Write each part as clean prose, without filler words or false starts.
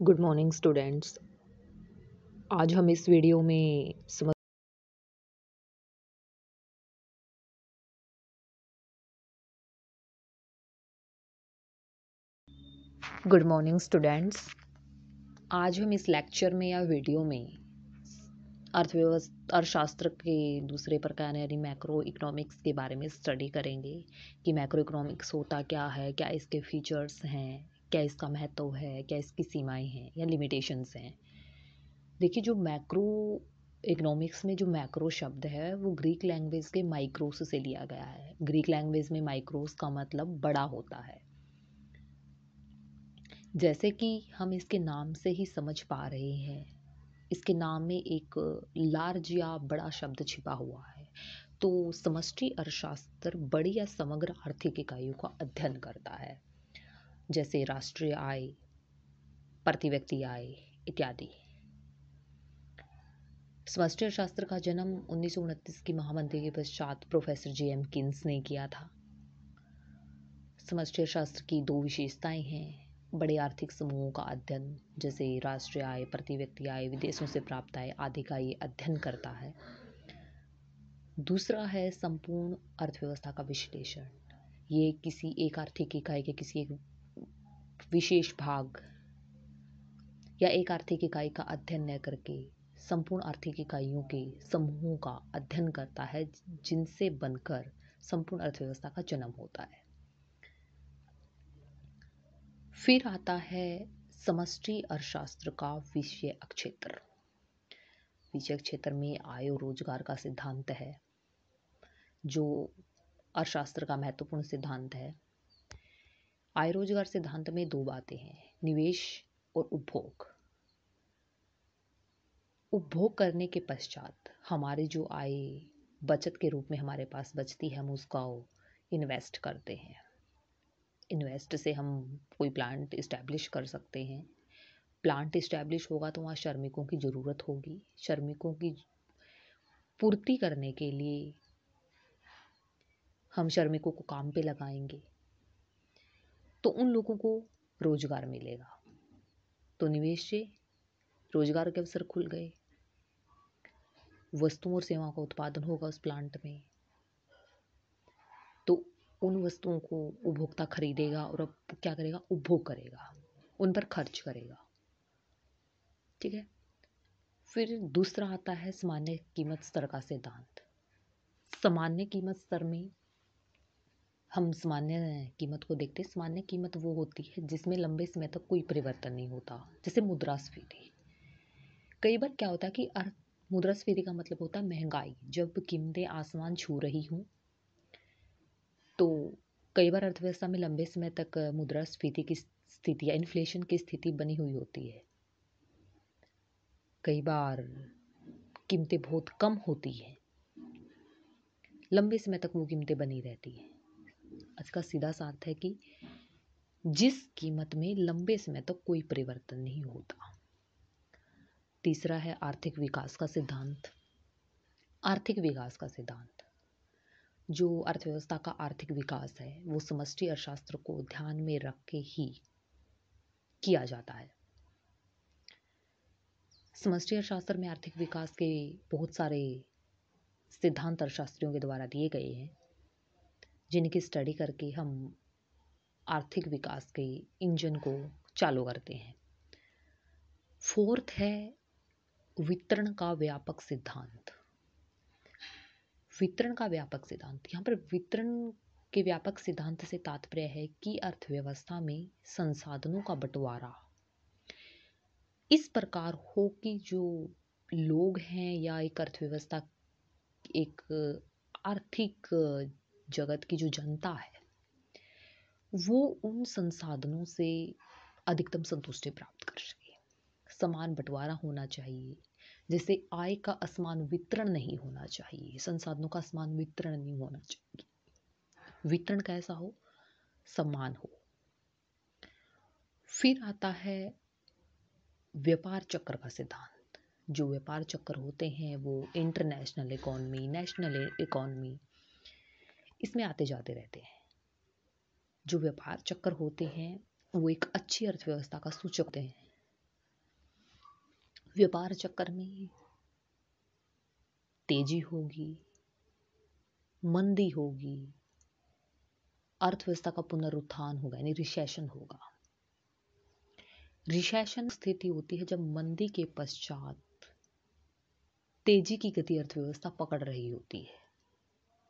Good morning students. आज हम इस वीडियो में गुड मॉर्निंग स्टूडेंट्स। आज हम इस लेक्चर में या वीडियो में अर्थव्यवस्था अर्थशास्त्र के दूसरे प्रकार यानी मैक्रो इकोनॉमिक्स के बारे में स्टडी करेंगे कि मैक्रो इकोनॉमिक्स होता क्या है, क्या इसके फीचर्स हैं, क्या इसका महत्व है, क्या इसकी सीमाएं हैं या लिमिटेशंस हैं। देखिए, जो मैक्रो इकोनॉमिक्स में जो मैक्रो शब्द है वो ग्रीक लैंग्वेज के माइक्रोस से लिया गया है। ग्रीक लैंग्वेज में माइक्रोस का मतलब बड़ा होता है। जैसे कि हम इसके नाम से ही समझ पा रहे हैं, इसके नाम में एक लार्ज या बड़ा शब्द छिपा हुआ है। तो समष्टि अर्थशास्त्र बड़ी या समग्र आर्थिक इकाइयों का अध्ययन करता है, जैसे राष्ट्रीय आय, प्रति व्यक्ति आय इत्यादि। समष्टि अर्थशास्त्र का जन्म 1929 की महामंदी के पश्चात प्रोफेसर जे.एम. किन्स ने किया था। समष्टि अर्थशास्त्र की दो विशेषताएं हैं: बड़े आर्थिक समूहों का अध्ययन, जैसे राष्ट्रीय आय, प्रति व्यक्ति आय, विदेशों से प्राप्त आय आदि का ये अध्ययन करता है। दूसरा है संपूर्ण अर्थव्यवस्था का विश्लेषण। ये किसी एक आर्थिक इकाई के किसी एक विशेष भाग या एक आर्थिक इकाई का अध्ययन न करके संपूर्ण आर्थिक इकाइयों के समूहों का अध्ययन करता है, जिनसे बनकर संपूर्ण अर्थव्यवस्था का जन्म होता है। फिर आता है समष्टि अर्थशास्त्र का विषय क्षेत्र। विषय क्षेत्र में आय और रोजगार का सिद्धांत है, जो अर्थशास्त्र का महत्वपूर्ण सिद्धांत है। आय रोजगार सिद्धांत में दो बातें हैं: निवेश और उपभोग। उपभोग करने के पश्चात हमारी जो आय बचत के रूप में हमारे पास बचती है, हम उसका इन्वेस्ट करते हैं। इन्वेस्ट से हम कोई प्लांट इस्टेब्लिश कर सकते हैं। प्लांट इस्टेब्लिश होगा तो वहाँ श्रमिकों की ज़रूरत होगी। श्रमिकों की पूर्ति करने के लिए हम श्रमिकों को काम पे लगाएंगे, तो उन लोगों को रोजगार मिलेगा। तो निवेश से रोजगार के अवसर खुल गए, वस्तुओं और सेवाओं का उत्पादन होगा उस प्लांट में, तो उन वस्तुओं को उपभोक्ता खरीदेगा और अब क्या करेगा? उपभोग करेगा, उन पर खर्च करेगा। ठीक है। फिर दूसरा आता है सामान्य कीमत स्तर का सिद्धांत। सामान्य कीमत स्तर में हम सामान्य कीमत को देखते हैं। सामान्य कीमत वो होती है जिसमें लंबे समय तक कोई परिवर्तन नहीं होता, जैसे मुद्रास्फीति। कई बार क्या होता है कि मुद्रास्फीति का मतलब होता है महंगाई। जब कीमतें आसमान छू रही हों, तो कई बार अर्थव्यवस्था में लंबे समय तक मुद्रास्फीति की स्थिति या इन्फ्लेशन की स्थिति बनी हुई होती है। कई बार कीमतें बहुत कम होती हैं, लंबे समय तक वो कीमतें बनी रहती हैं। इसका सीधा सा अर्थ है कि जिस कीमत में लंबे समय तक कोई परिवर्तन नहीं होता। तीसरा है आर्थिक विकास का सिद्धांत। आर्थिक विकास का सिद्धांत, जो अर्थव्यवस्था का आर्थिक विकास है, वो समष्टि अर्थशास्त्र को ध्यान में रख के ही किया जाता है। समष्टि अर्थशास्त्र में आर्थिक विकास के बहुत सारे सिद्धांत अर्थशास्त्रियों के द्वारा दिए गए हैं, जिनकी स्टडी करके हम आर्थिक विकास के इंजन को चालू करते हैं। फोर्थ है वितरण का व्यापक सिद्धांत। वितरण का व्यापक सिद्धांत, यहाँ पर वितरण के व्यापक सिद्धांत से तात्पर्य है कि अर्थव्यवस्था में संसाधनों का बंटवारा इस प्रकार हो कि जो लोग हैं या एक अर्थव्यवस्था, एक आर्थिक जगत की जो जनता है, वो उन संसाधनों से अधिकतम संतुष्टि प्राप्त कर सके। समान बंटवारा होना चाहिए, जैसे आय का असमान वितरण नहीं होना चाहिए, संसाधनों का असमान वितरण नहीं होना चाहिए। वितरण कैसा हो? समान हो। फिर आता है व्यापार चक्र का सिद्धांत। जो व्यापार चक्र होते हैं वो इंटरनेशनल इकोनॉमी, नेशनल इकोनॉमी, इसमें आते जाते रहते हैं। जो व्यापार चक्र होते हैं वो एक अच्छी अर्थव्यवस्था का सूचक होते हैं। व्यापार चक्कर में तेजी होगी, मंदी होगी, अर्थव्यवस्था का पुनरुत्थान होगा, यानी रिसेशन होगा। रिसेशन स्थिति होती है जब मंदी के पश्चात तेजी की गति अर्थव्यवस्था पकड़ रही होती है,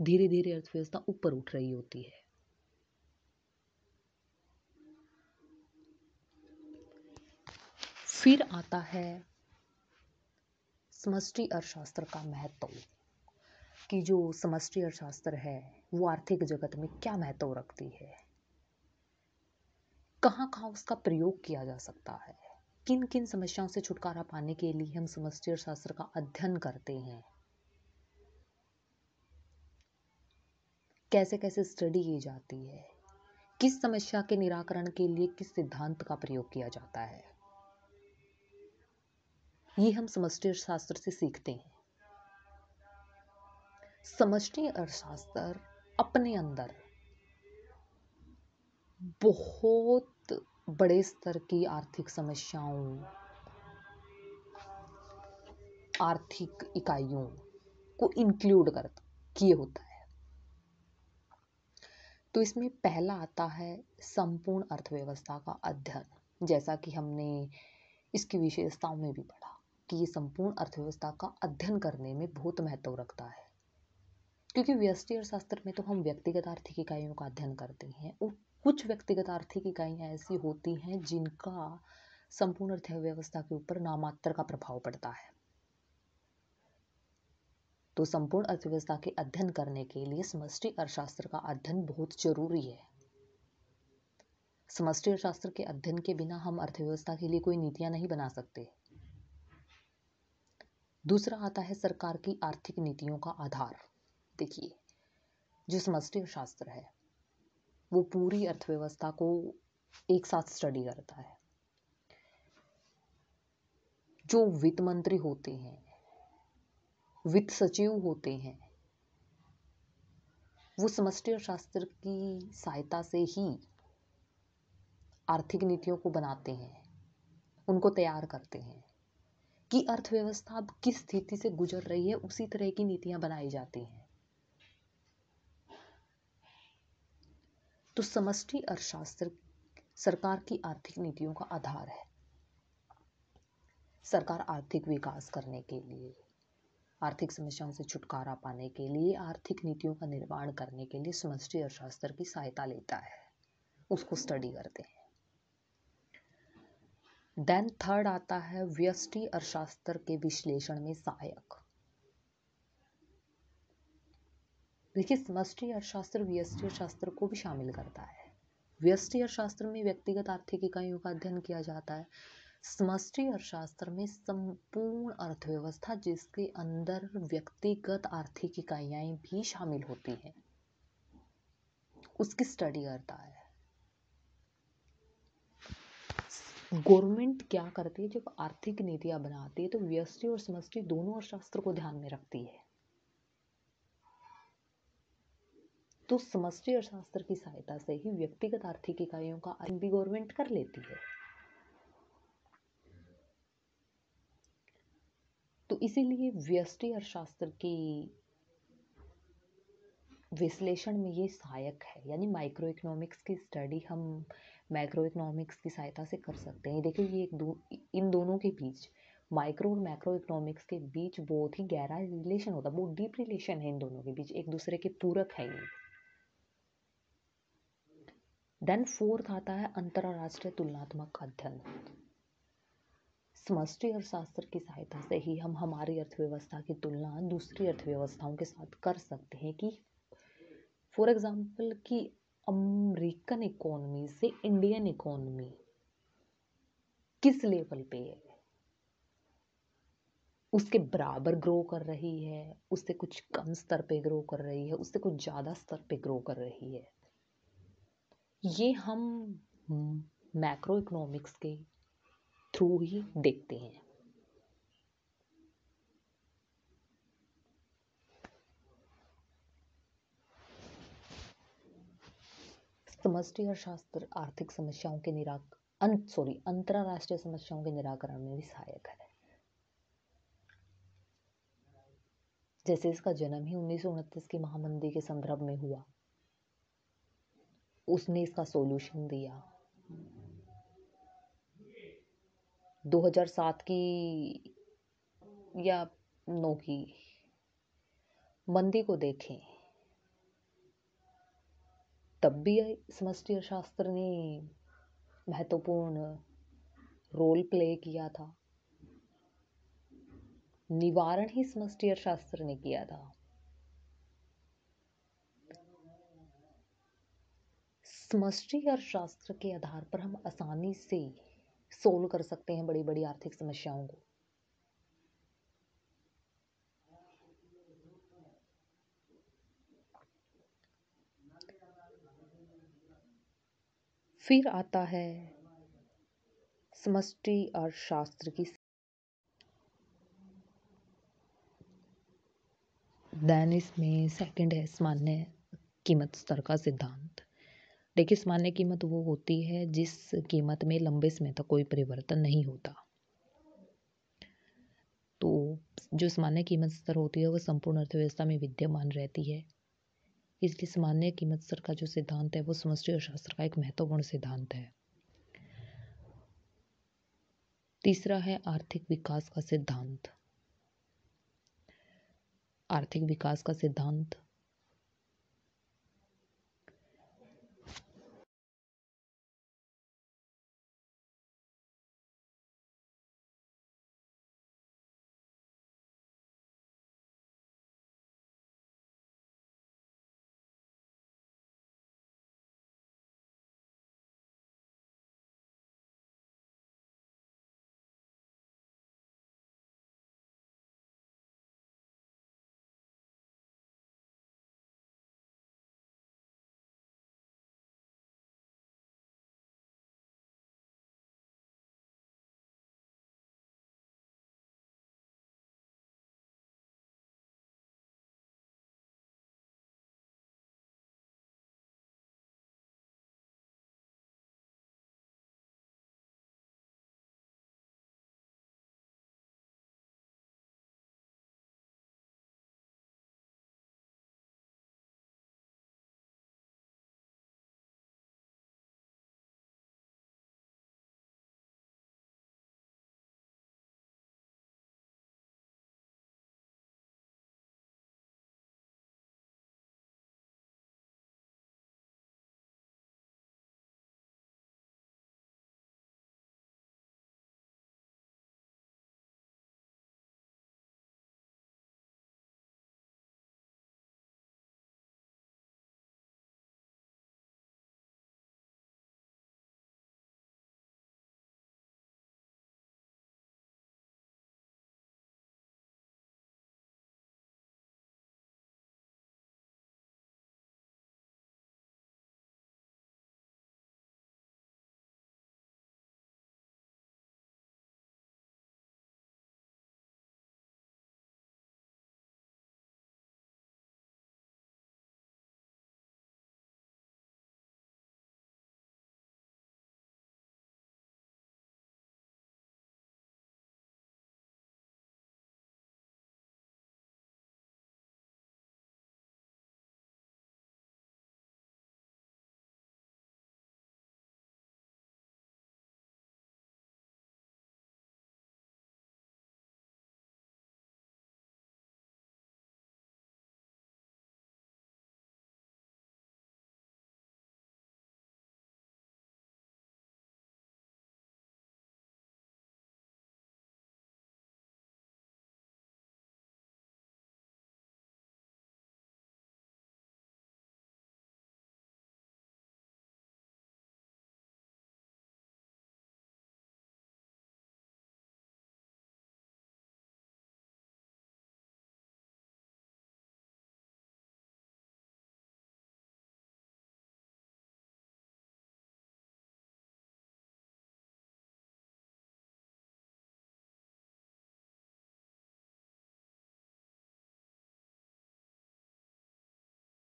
धीरे धीरे अर्थव्यवस्था ऊपर उठ रही होती है। फिर आता है समष्टि अर्थशास्त्र का महत्व, कि जो समष्टि अर्थशास्त्र है वो आर्थिक जगत में क्या महत्व रखती है, कहाँ कहाँ उसका प्रयोग किया जा सकता है, किन किन समस्याओं से छुटकारा पाने के लिए हम समष्टि अर्थशास्त्र का अध्ययन करते हैं, कैसे कैसे स्टडी की जाती है, किस समस्या के निराकरण के लिए किस सिद्धांत का प्रयोग किया जाता है, ये हम समष्टि अर्थशास्त्र से सीखते हैं। समष्टि अर्थशास्त्र अपने अंदर बहुत बड़े स्तर की आर्थिक समस्याओं, आर्थिक इकाइयों को इंक्लूड कर किए होता है। तो इसमें पहला आता है संपूर्ण अर्थव्यवस्था का अध्ययन। जैसा कि हमने इसकी विशेषताओं में भी पढ़ा कि ये संपूर्ण अर्थव्यवस्था का अध्ययन करने में बहुत महत्व रखता है, क्योंकि व्यष्टि अर्थशास्त्र में तो हम व्यक्तिगत आर्थिक इकाइयों का अध्ययन करते हैं और कुछ व्यक्तिगत आर्थिक इकाइयाँ ऐसी होती हैं जिनका संपूर्ण अर्थव्यवस्था के ऊपर नामात्र का प्रभाव पड़ता है। तो संपूर्ण अर्थव्यवस्था के अध्ययन करने के लिए समष्टि अर्थशास्त्र का अध्ययन बहुत जरूरी है। समष्टि अर्थशास्त्र के अध्ययन के बिना हम अर्थव्यवस्था के लिए कोई नीतियां नहीं बना सकते। दूसरा आता है सरकार की आर्थिक नीतियों का आधार। देखिए, जो समष्टि अर्थशास्त्र है वो पूरी अर्थव्यवस्था को एक साथ स्टडी करता है। जो वित्त मंत्री होते हैं, वित्त सचिव होते हैं, वो समष्टि अर्थशास्त्र की सहायता से ही आर्थिक नीतियों को बनाते हैं, उनको तैयार करते हैं कि अर्थव्यवस्था अब किस स्थिति से गुजर रही है, उसी तरह की नीतियां बनाई जाती हैं। तो समष्टि अर्थशास्त्र सरकार की आर्थिक नीतियों का आधार है। सरकार आर्थिक विकास करने के लिए, आर्थिक समस्याओं से छुटकारा पाने के लिए, आर्थिक नीतियों का निर्माण करने के लिए समष्टि अर्थशास्त्र की सहायता लेता है, उसको स्टडी करते हैं। देन थर्ड आता है व्यष्टि अर्थशास्त्र के विश्लेषण में सहायक। देखिए, समष्टि अर्थशास्त्र व्यष्टि अर्थशास्त्र को भी शामिल करता है। व्यष्टि अर्थशास्त्र में व्यक्तिगत आर्थिक इकाइयों का अध्ययन किया जाता है। समष्टि अर्थशास्त्र में संपूर्ण अर्थव्यवस्था, जिसके अंदर व्यक्तिगत आर्थिक इकाइयां भी शामिल होती हैं, उसकी स्टडी करता है। गवर्नमेंट क्या करती है, जब आर्थिक नीतियां बनाती है तो व्यष्टि और समष्टि दोनों अर्थशास्त्र को ध्यान में रखती है। तो समष्टि अर्थशास्त्र की सहायता से ही व्यक्तिगत आर्थिक इकाइयों का अध्ययन भी गवर्नमेंट कर लेती है। तो इसीलिए व्यष्टि अर्थशास्त्र की विश्लेषण में ये सहायक है। यानी माइक्रो इकोनॉमिक्स की स्टडी हम मैक्रो इकोनॉमिक्स की सहायता से कर सकते हैं। देखिए, ये इन दोनों के बीच, माइक्रो और मैक्रो इकोनॉमिक्स के बीच बहुत ही गहरा रिलेशन होता है, बहुत डीप रिलेशन है इन दोनों के बीच, एक दूसरे के पूरक है ये। देन फोर्थ आता है अंतरराष्ट्रीय तुलनात्मक अध्ययन। समष्टि अर्थशास्त्र की सहायता से ही हम हमारी अर्थव्यवस्था की तुलना दूसरी अर्थव्यवस्थाओं के साथ कर सकते हैं कि फॉर एग्जाम्पल कि अमेरिकन इकोनॉमी से इंडियन इकोनॉमी किस लेवल पे है, उसके बराबर ग्रो कर रही है, उससे कुछ कम स्तर पे ग्रो कर रही है, उससे कुछ ज़्यादा स्तर पे ग्रो कर रही है। ये हम मैक्रो इकोनॉमिक्स के थ्रू ही देखते हैं। समष्टि अर्थशास्त्र आर्थिक समस्याओं के अंतरराष्ट्रीय समस्याओं के निराकरण में भी सहायक है। जैसे इसका जन्म ही 1929 की महामंदी के संदर्भ में हुआ, उसने इसका सॉल्यूशन दिया। 2007 की या 9 की मंदी को देखें, तब भी समष्टि अर्थशास्त्र ने महत्वपूर्ण रोल प्ले किया था। निवारण ही समष्टि अर्थशास्त्र ने किया था। समष्टि अर्थशास्त्र के आधार पर हम आसानी से सोल्व कर सकते हैं बड़ी बड़ी आर्थिक समस्याओं को। फिर आता है समष्टि अर्थशास्त्र की देन इसमें सेकंड है सामान्य कीमत स्तर का सिद्धांत। देखिए, सामान्य कीमत वो होती है जिस कीमत में लंबे समय तक कोई परिवर्तन नहीं होता। तो जो सामान्य कीमत स्तर होती है वह संपूर्ण अर्थव्यवस्था में विद्यमान रहती है। इसलिए सामान्य कीमत स्तर का जो सिद्धांत है वो समष्टि अर्थशास्त्र का एक महत्वपूर्ण सिद्धांत है। तीसरा है आर्थिक विकास का सिद्धांत। आर्थिक विकास का सिद्धांत